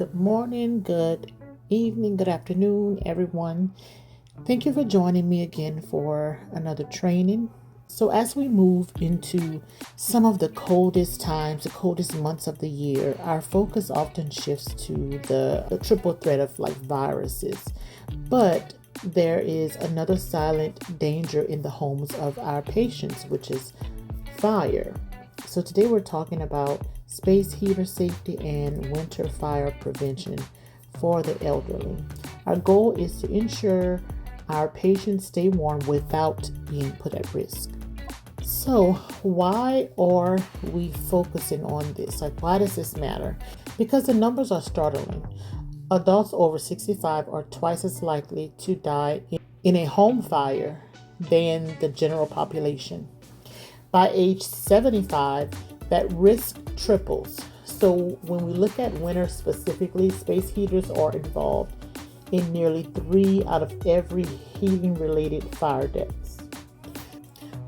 Good morning, good evening, good afternoon, everyone. Thank you for joining me again for another training. So, as we move into some of the coldest times, the coldest months of the year, our focus often shifts to the triple threat of like viruses. But there is another silent danger in the homes of our patients, which is fire. So, today we're talking about space heater safety and winter fire prevention for the elderly. Our goal is to ensure our patients stay warm without being put at risk. So, why are we focusing on this? Like, why does this matter? Because the numbers are startling. Adults over 65 are twice as likely to die in a home fire than the general population. By age 75, that risk triples. So when we look at winter specifically, space heaters are involved in nearly 3 out of every heating related fire deaths.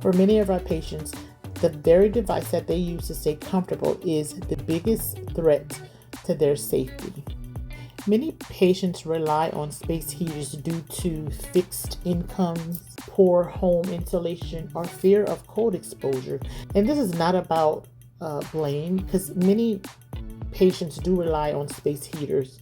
For many of our patients, the very device that they use to stay comfortable is the biggest threat to their safety. Many patients rely on space heaters due to fixed incomes, poor home insulation, or fear of cold exposure. And this is not about blame, because many patients do rely on space heaters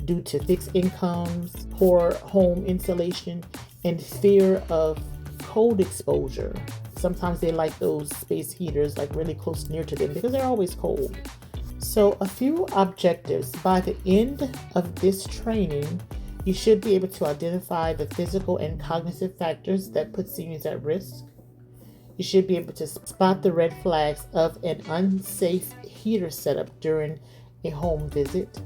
due to fixed incomes, poor home insulation, and fear of cold exposure. Sometimes they like those space heaters like really close near to them because they're always cold. So, a few objectives. By the end of this training, you should be able to identify the physical and cognitive factors that put seniors at risk. You should be able to spot the red flags of an unsafe heater setup during a home visit,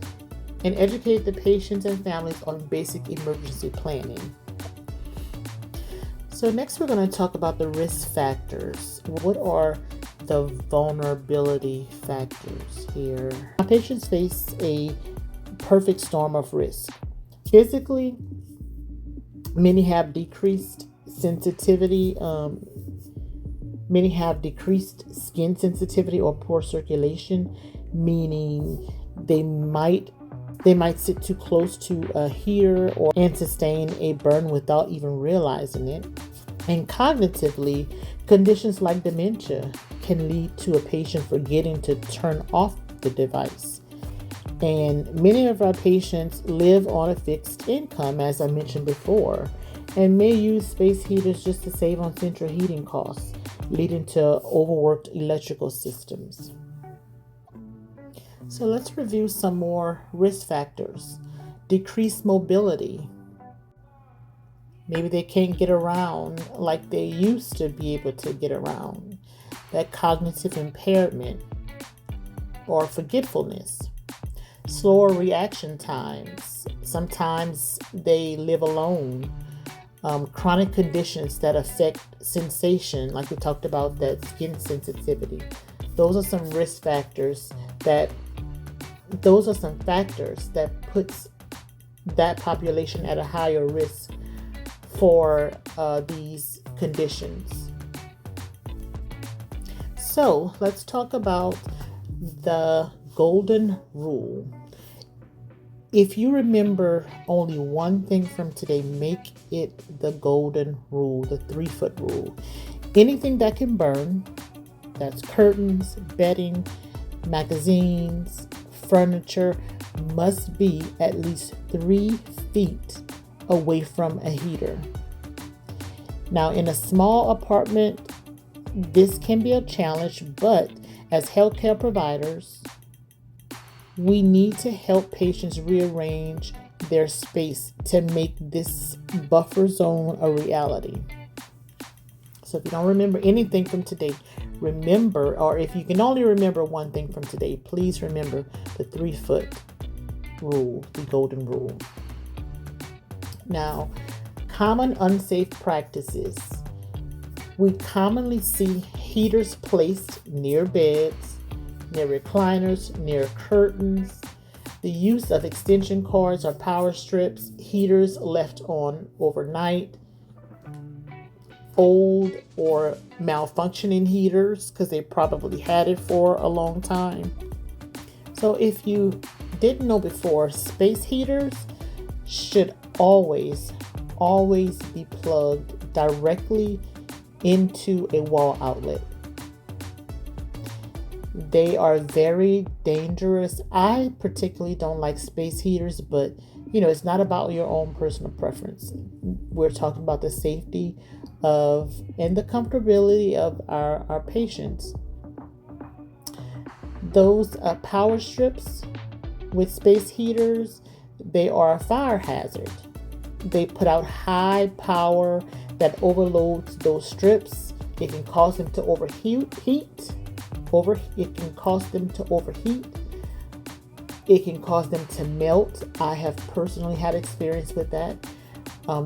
and educate the patients and families on basic emergency planning. So next we're going to talk about the risk factors. What are the vulnerability factors here? Our patients face a perfect storm of risk. Physically, many have decreased sensitivity. Many have decreased skin sensitivity or poor circulation, meaning they might sit too close to a heater and sustain a burn without even realizing it. And cognitively, conditions like dementia can lead to a patient forgetting to turn off the device. And many of our patients live on a fixed income, as I mentioned before, and may use space heaters just to save on central heating costs, leading to overworked electrical systems. So let's review some more risk factors. Decreased mobility. Maybe they can't get around like they used to be able to get around. That cognitive impairment or forgetfulness. Slower reaction times. Sometimes they live alone. Chronic conditions that affect sensation, like we talked about, that skin sensitivity. Those are some risk factors those are some factors that puts that population at a higher risk for these conditions. So let's talk about the golden rule. If you remember only one thing from today, make it the golden rule, the 3-foot rule. Anything that can burn, that's curtains, bedding, magazines, furniture, must be at least 3 feet away from a heater. Now, in a small apartment, this can be a challenge, but as healthcare providers, we need to help patients rearrange their space to make this buffer zone a reality. So if you don't remember anything from today, remember, or if you can only remember one thing from today, please remember the 3-foot rule, the golden rule. Now, common unsafe practices. We commonly see heaters placed near beds, near recliners, near curtains, the use of extension cords or power strips, heaters left on overnight, old or malfunctioning heaters because they probably had it for a long time. So if you didn't know before, space heaters should always be plugged directly into a wall outlet. They are very dangerous. I particularly don't like space heaters, but it's not about your own personal preference. We're talking about the safety of and the comfortability of our patients. Those power strips with space heaters, they are a fire hazard. They put out high power that overloads those strips. It can cause them to overheat. It can cause them to overheat. It can cause them to melt. I have personally had experience with that.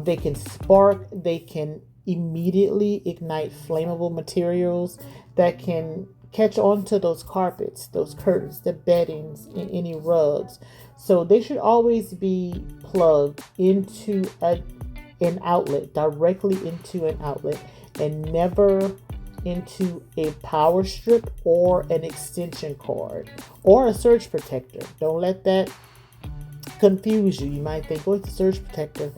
They can spark. They can immediately ignite flammable materials that can catch onto those carpets, those curtains, the beddings, and any rugs. So they should always be plugged into an outlet, directly into an outlet, and never into a power strip or an extension cord or a surge protector. Don't let that confuse you. You might think, oh, it's a surge protector.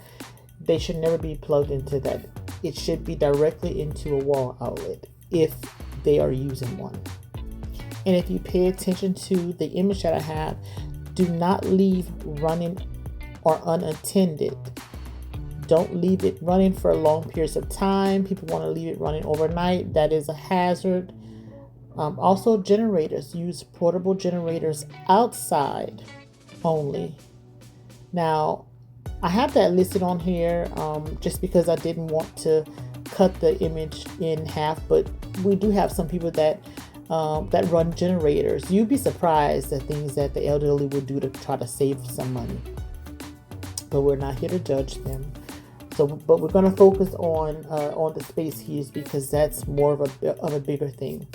They should never be plugged into that. It should be directly into a wall outlet if they are using one. And if you pay attention to the image that I have, do not leave running or unattended. Don't leave it running for long periods of time. People want to leave it running overnight. That is a hazard. Also, generators. Use portable generators outside only. Now, I have that listed on here just because I didn't want to cut the image in half, but we do have some people that run generators. You'd be surprised at things that the elderly would do to try to save some money. But we're not here to judge them. But we're going to focus on the space heaters because that's more of a bigger thing.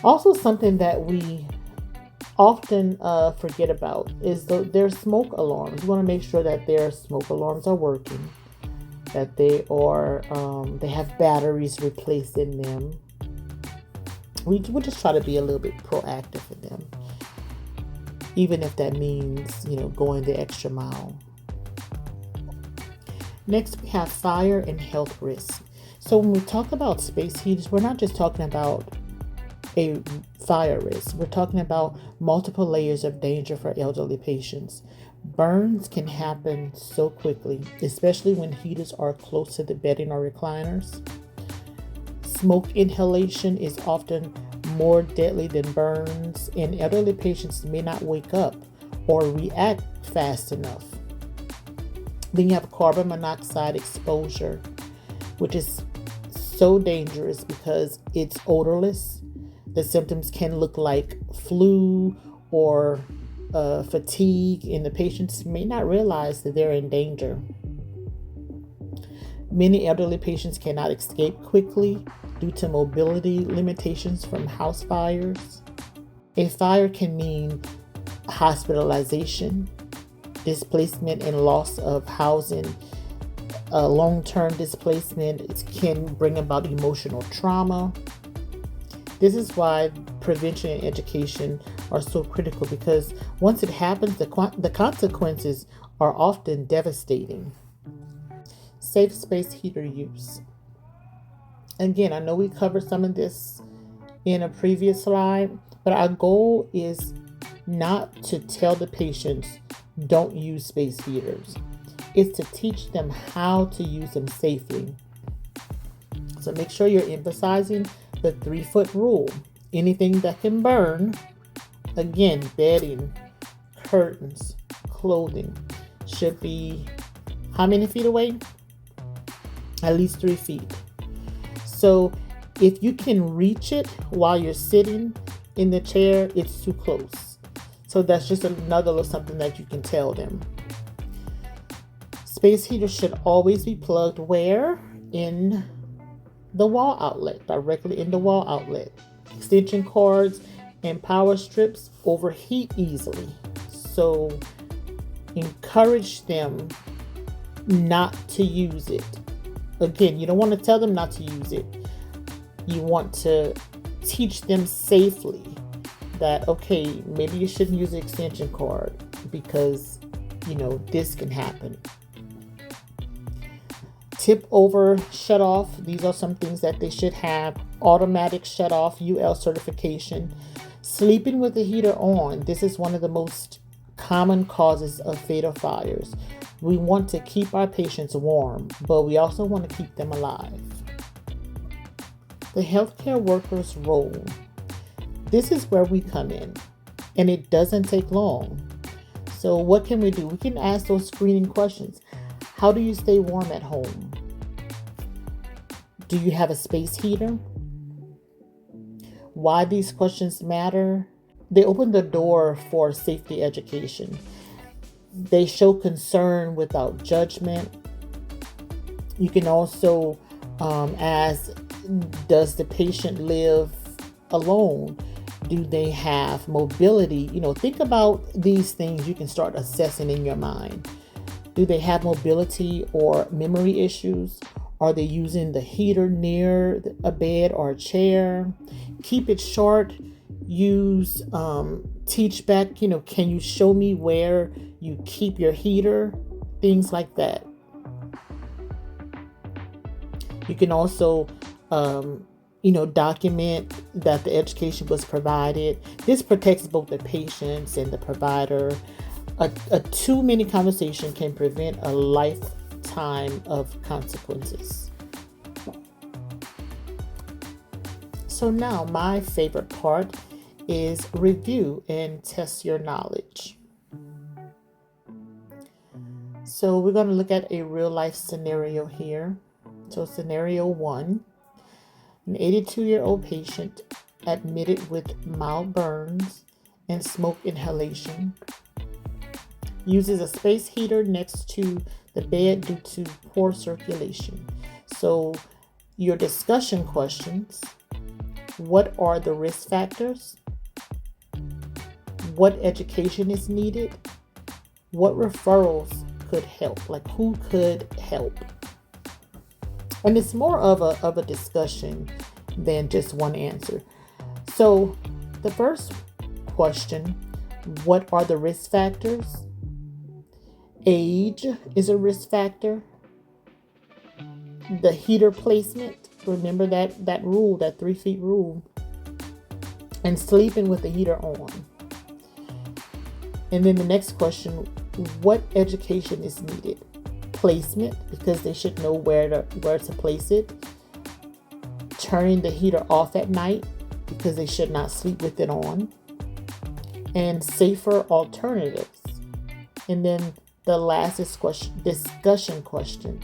Also, something that we often forget about is their smoke alarms. We want to make sure that their smoke alarms are working, that they have batteries replaced in them. We just try to be a little bit proactive with them, even if that means going the extra mile. Next, we have fire and health risks. So when we talk about space heaters, we're not just talking about a fire risk. We're talking about multiple layers of danger for elderly patients. Burns can happen so quickly, especially when heaters are close to the bedding or recliners. Smoke inhalation is often more deadly than burns, and elderly patients may not wake up or react fast enough. Then you have carbon monoxide exposure, which is so dangerous because it's odorless. The symptoms can look like flu or fatigue, and the patients may not realize that they're in danger. Many elderly patients cannot escape quickly due to mobility limitations from house fires. A fire can mean hospitalization, displacement and loss of housing, long-term displacement. It can bring about emotional trauma. This is why prevention and education are so critical, because once it happens, the consequences are often devastating. Safe space heater use. Again, I know we covered some of this in a previous slide, but our goal is not to tell the patients don't use space heaters. It's to teach them how to use them safely. So make sure you're emphasizing the 3-foot rule. Anything that can burn, again, bedding, curtains, clothing, should be how many feet away? At least 3 feet. So if you can reach it while you're sitting in the chair, it's too close. So that's just another little something that you can tell them. Space heaters should always be plugged where? In the wall outlet, directly in the wall outlet. Extension cords and power strips overheat easily. So encourage them not to use it. Again, you don't want to tell them not to use it. You want to teach them safely that, okay, maybe you shouldn't use the extension cord because, this can happen. Tip over shut off. These are some things that they should have. Automatic shut off, UL certification. Sleeping with the heater on. This is one of the most common causes of fatal fires. We want to keep our patients warm, but we also want to keep them alive. The healthcare worker's role. This is where we come in, and it doesn't take long. So what can we do? We can ask those screening questions. How do you stay warm at home? Do you have a space heater? Why these questions matter? They open the door for safety education. They show concern without judgment. You can also ask, does the patient live alone? Do they have mobility? Think about these things you can start assessing in your mind. Do they have mobility or memory issues? Are they using the heater near a bed or a chair? Keep it short. Use teach back. Can you show me where you keep your heater? Things like that. You can also document that the education was provided. This protects both the patients and the provider. A too-many conversation can prevent a lifetime of consequences. So now my favorite part is review and test your knowledge. So we're going to look at a real-life scenario here. So scenario 1, an 82-year-old patient admitted with mild burns and smoke inhalation, uses a space heater next to the bed due to poor circulation. So your discussion questions: what are the risk factors? What education is needed? What referrals could help? Like, who could help? And it's more of a discussion than just one answer. So the first question, what are the risk factors? Age is a risk factor. The heater placement, remember that rule, that 3 feet rule. And sleeping with the heater on. And then the next question, what education is needed? Placement, because they should know where to place it. Turning the heater off at night, because they should not sleep with it on. And safer alternatives. And then the last discussion question,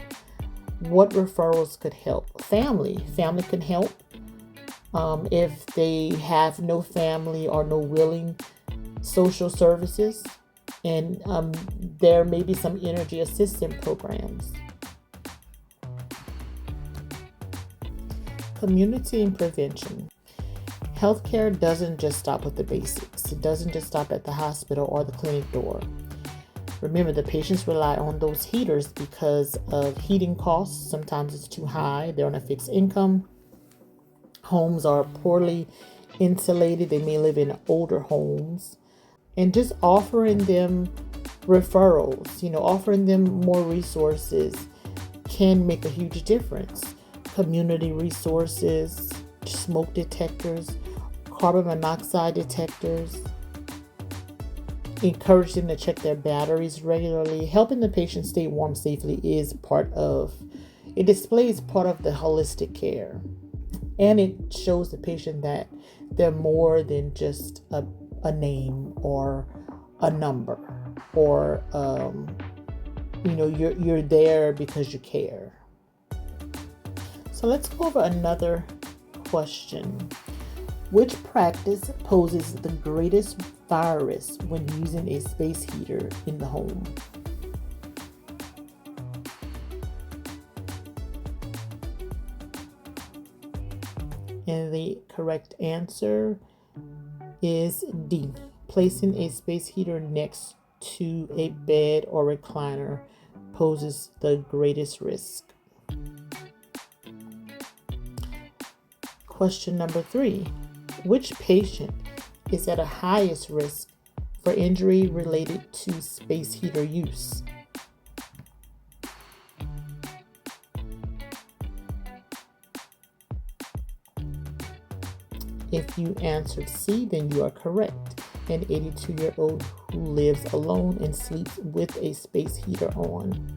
what referrals could help? Family can help. If they have no family or no willing social services, and there may be some energy assistance programs. Community and prevention. Healthcare doesn't just stop with the basics. It doesn't just stop at the hospital or the clinic door. Remember, the patients rely on those heaters because of heating costs. Sometimes it's too high. They're on a fixed income. Homes are poorly insulated. They may live in older homes. And just offering them referrals, offering them more resources can make a huge difference. Community resources, smoke detectors, carbon monoxide detectors. Encourage them to check their batteries regularly. Helping the patient stay warm safely it displays part of the holistic care. And it shows the patient that they're more than just a name or a number, or you're there because you care. So let's go over another question. Which practice poses the greatest fire risk when using a space heater in the home? And the correct answer is D. Placing a space heater next to a bed or recliner poses the greatest risk. Question number 3. Which patient is at a highest risk for injury related to space heater use? If you answered C, then you are correct. An 82-year-old who lives alone and sleeps with a space heater on.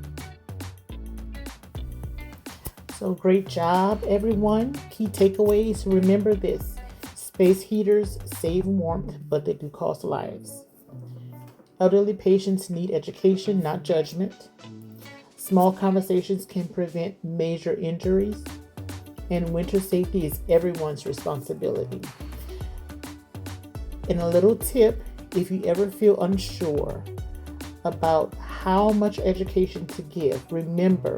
So great job, everyone. Key takeaways. Remember this. Space heaters save warmth, but they do cost lives. Elderly patients need education, not judgment. Small conversations can prevent major injuries. And winter safety is everyone's responsibility. And a little tip, if you ever feel unsure about how much education to give, remember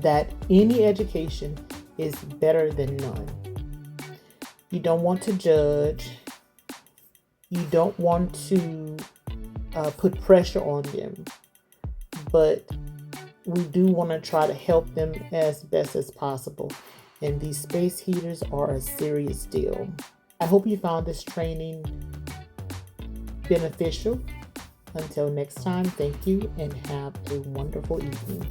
that any education is better than none. You don't want to judge. You don't want to put pressure on them. But we do want to try to help them as best as possible. And these space heaters are a serious deal. I hope you found this training beneficial. Until next time, thank you and have a wonderful evening.